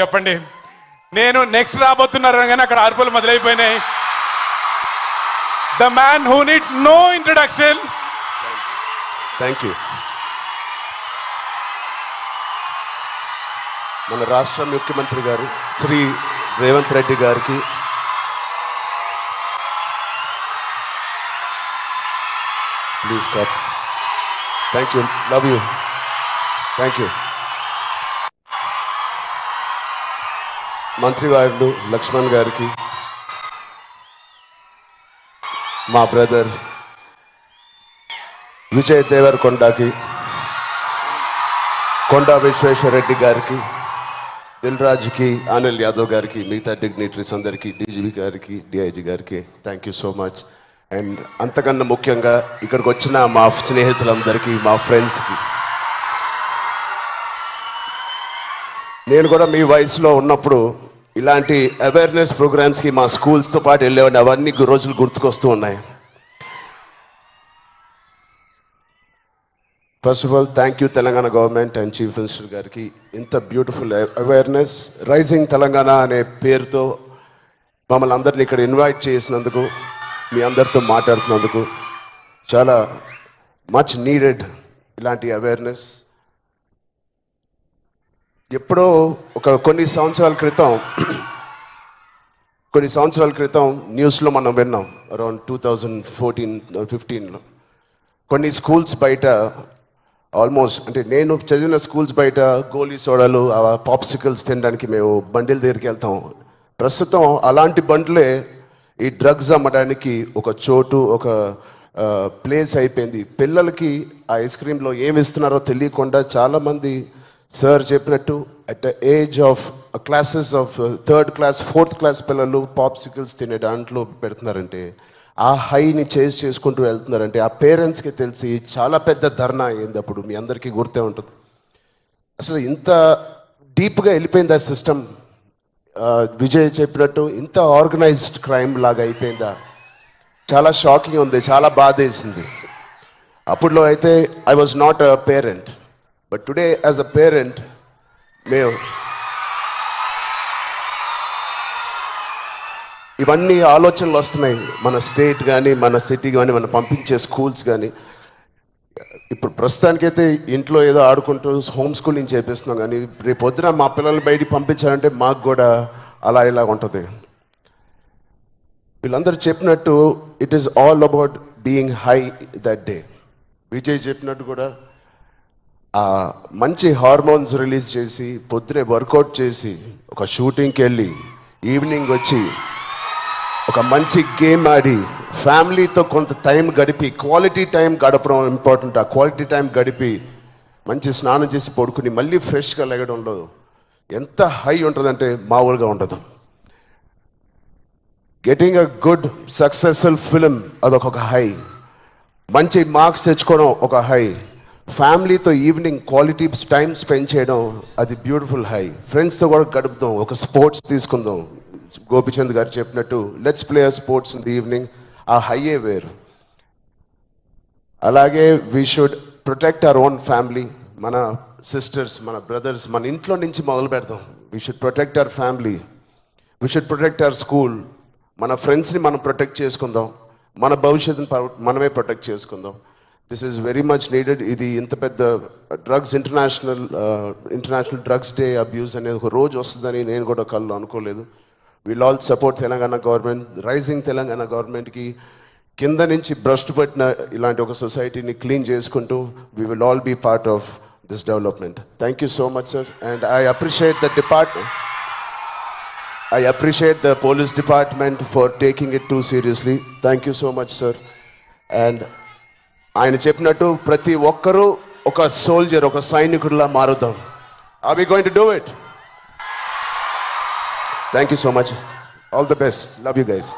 చెప్పండి. నేను నెక్స్ట్ రాబోతున్నారు కానీ అక్కడ ఆర్పులు మొదలైపోయినాయి. The man who needs no introduction. Thank you. మన రాష్ట్ర ముఖ్యమంత్రి గారు శ్రీ రేవంత్ రెడ్డి గారికి please clap. Thank you, love you, thank you. మంత్రివారులు లక్ష్మణ్ గారికి, మా బ్రదర్ విజయ్ దేవరకొండకి, కొండా విశ్వేశ్వరరెడ్డి గారికి, దిల్ రాజుకి, అనిల్ యాదవ్ గారికి, మిగతా డిగ్నిటరీస్ అందరికీ, డీజీపీ గారికి, డిఐజీ గారికి thank you so much. And అంతకన్నా ముఖ్యంగా ఇక్కడికి వచ్చిన మా స్నేహితులందరికీ, మా ఫ్రెండ్స్కి, నేను కూడా మీ వయసులో ఉన్నప్పుడు ఇలాంటి అవేర్నెస్ ప్రోగ్రామ్స్కి మా స్కూల్స్తో పాటు వెళ్ళేవాడిని. అవన్నీ రోజులు గుర్తుకొస్తూ ఉన్నాయి. First of all thank you Telangana government and chief minister గారికి. ఇంత బ్యూటిఫుల్ అవేర్నెస్ రైజింగ్ తెలంగాణ అనే పేరుతో మమ్మల్ని అందరినీ ఇక్కడ ఇన్వైట్ చేసినందుకు, మీ అందరితో మాట్లాడుతున్నందుకు చాలా మచ్ నీడెడ్ ఇలాంటి అవేర్నెస్. ఎప్పుడో కొన్ని సంవత్సరాల క్రితం న్యూస్లో మనం విన్నాం, అరౌండ్ 2014-15లో కొన్ని స్కూల్స్ బయట ఆల్మోస్ట్, అంటే నేను చదివిన స్కూల్స్ బయట గోలీ సోడాలు, పాప్సికల్స్ తినడానికి మేము బండిల దగ్గరికి వెళ్తాం. ప్రస్తుతం అలాంటి బండ్లే ఈ డ్రగ్స్ అమ్మడానికి ఒక చోటు, ఒక ప్లేస్ అయిపోయింది. పిల్లలకి ఆ ఐస్ క్రీమ్లో ఏమి ఇస్తున్నారో తెలియకుండా చాలామంది సార్ చెప్పినట్టు at the age of classes of 3rd class 4th class పిల్లలు పాప్సికల్స్ తినే దాంట్లో పెడుతున్నారంటే, ఆ హైని చేసుకుంటూ వెళ్తున్నారంటే ఆ పేరెంట్స్కి తెలిసి చాలా పెద్ద ధర్నా అయింది. అప్పుడు మీ అందరికీ గుర్తే ఉంటుంది. అసలు ఇంత డీప్గా వెళ్ళిపోయింది ఆ సిస్టమ్. విజయ్ చెప్పినట్టు ఇంత ఆర్గనైజ్డ్ క్రైమ్ లాగా అయిపోయిందా? చాలా షాకింగ్ ఉంది, చాలా బాధ వేసింది. అప్పుడులో అయితే I was not a parent, but today as a parent మేము ఇవన్నీ ఆలోచనలు వస్తున్నాయి. మన స్టేట్ కానీ, మన సిటీ కానీ, మనం పంపించే స్కూల్స్ కానీ. ఇప్పుడు ప్రస్తుతానికైతే ఇంట్లో ఏదో ఆడుకుంటూ హోమ్ స్కూలింగ్ చేపిస్తున్నాం, కానీ రేపు పొద్దున మా పిల్లల్ని బయటికి పంపించాలంటే మాకు కూడా అలా ఇలా ఉంటుంది. వీళ్ళందరూ చెప్పినట్టు it is all about being high that day. Vijay చెప్పినట్టు కూడా మంచి హార్మోన్స్ రిలీజ్ చేసి, పొద్దునే వర్కౌట్ చేసి, ఒక షూటింగ్కి వెళ్ళి ఈవినింగ్ వచ్చి ఒక మంచి గేమ్ ఆడి, ఫ్యామిలీతో కొంత టైం గడిపి, క్వాలిటీ టైం గడపడం ఇంపార్టెంట్. ఆ క్వాలిటీ టైం గడిపి మంచి స్నానం చేసి పడుకుని మళ్ళీ ఫ్రెష్గా లెగడంలో ఎంత హై ఉంటుందంటే మామూలుగా ఉండదు. Getting a good successful film అదొక హై, మంచి మార్క్స్ తెచ్చుకోవడం ఒక హై, ఫ్యామిలీతో ఈవినింగ్ క్వాలిటీ టైం స్పెండ్ చేయడం అది బ్యూటిఫుల్ హై, ఫ్రెండ్స్తో కూడా గడుపుదాం, ఒక స్పోర్ట్స్ తీసుకుందాం. గోపిచంద్ గారు చెప్పినట్టు let's play sports in the evening, ఆ హైయే వేరు. అలాగే we should protect our own family, మన సిస్టర్స్, మన బ్రదర్స్, మన ఇంట్లో నుంచి మొదలు పెడదాం. We should protect our family, we should protect our school, మన ఫ్రెండ్స్ని మనం ప్రొటెక్ట్ చేసుకుందాం, మన భవిష్యత్తుని మనమే ప్రొటెక్ట్ చేసుకుందాం. This is very much needed. ఇది ఇంత పెద్ద drugs international drugs day abuse అనేది ఒక రోజు వస్తుందని నేను కూడా కళ్ళు అనుకోలేదు. Will all support Telangana government, rising Telangana గవర్నమెంట్కి కింద నుంచి భ్రష్టు పట్టిన ఇలాంటి ఒక సొసైటీని క్లీన్ చేసుకుంటూ we will all be part of this development. Thank you so much sir. And I appreciate the department, I appreciate the police department for taking it too seriously. Thank you so much, sir. And ఆయన చెప్పినట్టు ప్రతి ఒక్కరూ ఒక soldier, ఒక సైనికుడిలా మారుదాం. Are we going to do it? Thank you so much. All the best. Love you guys.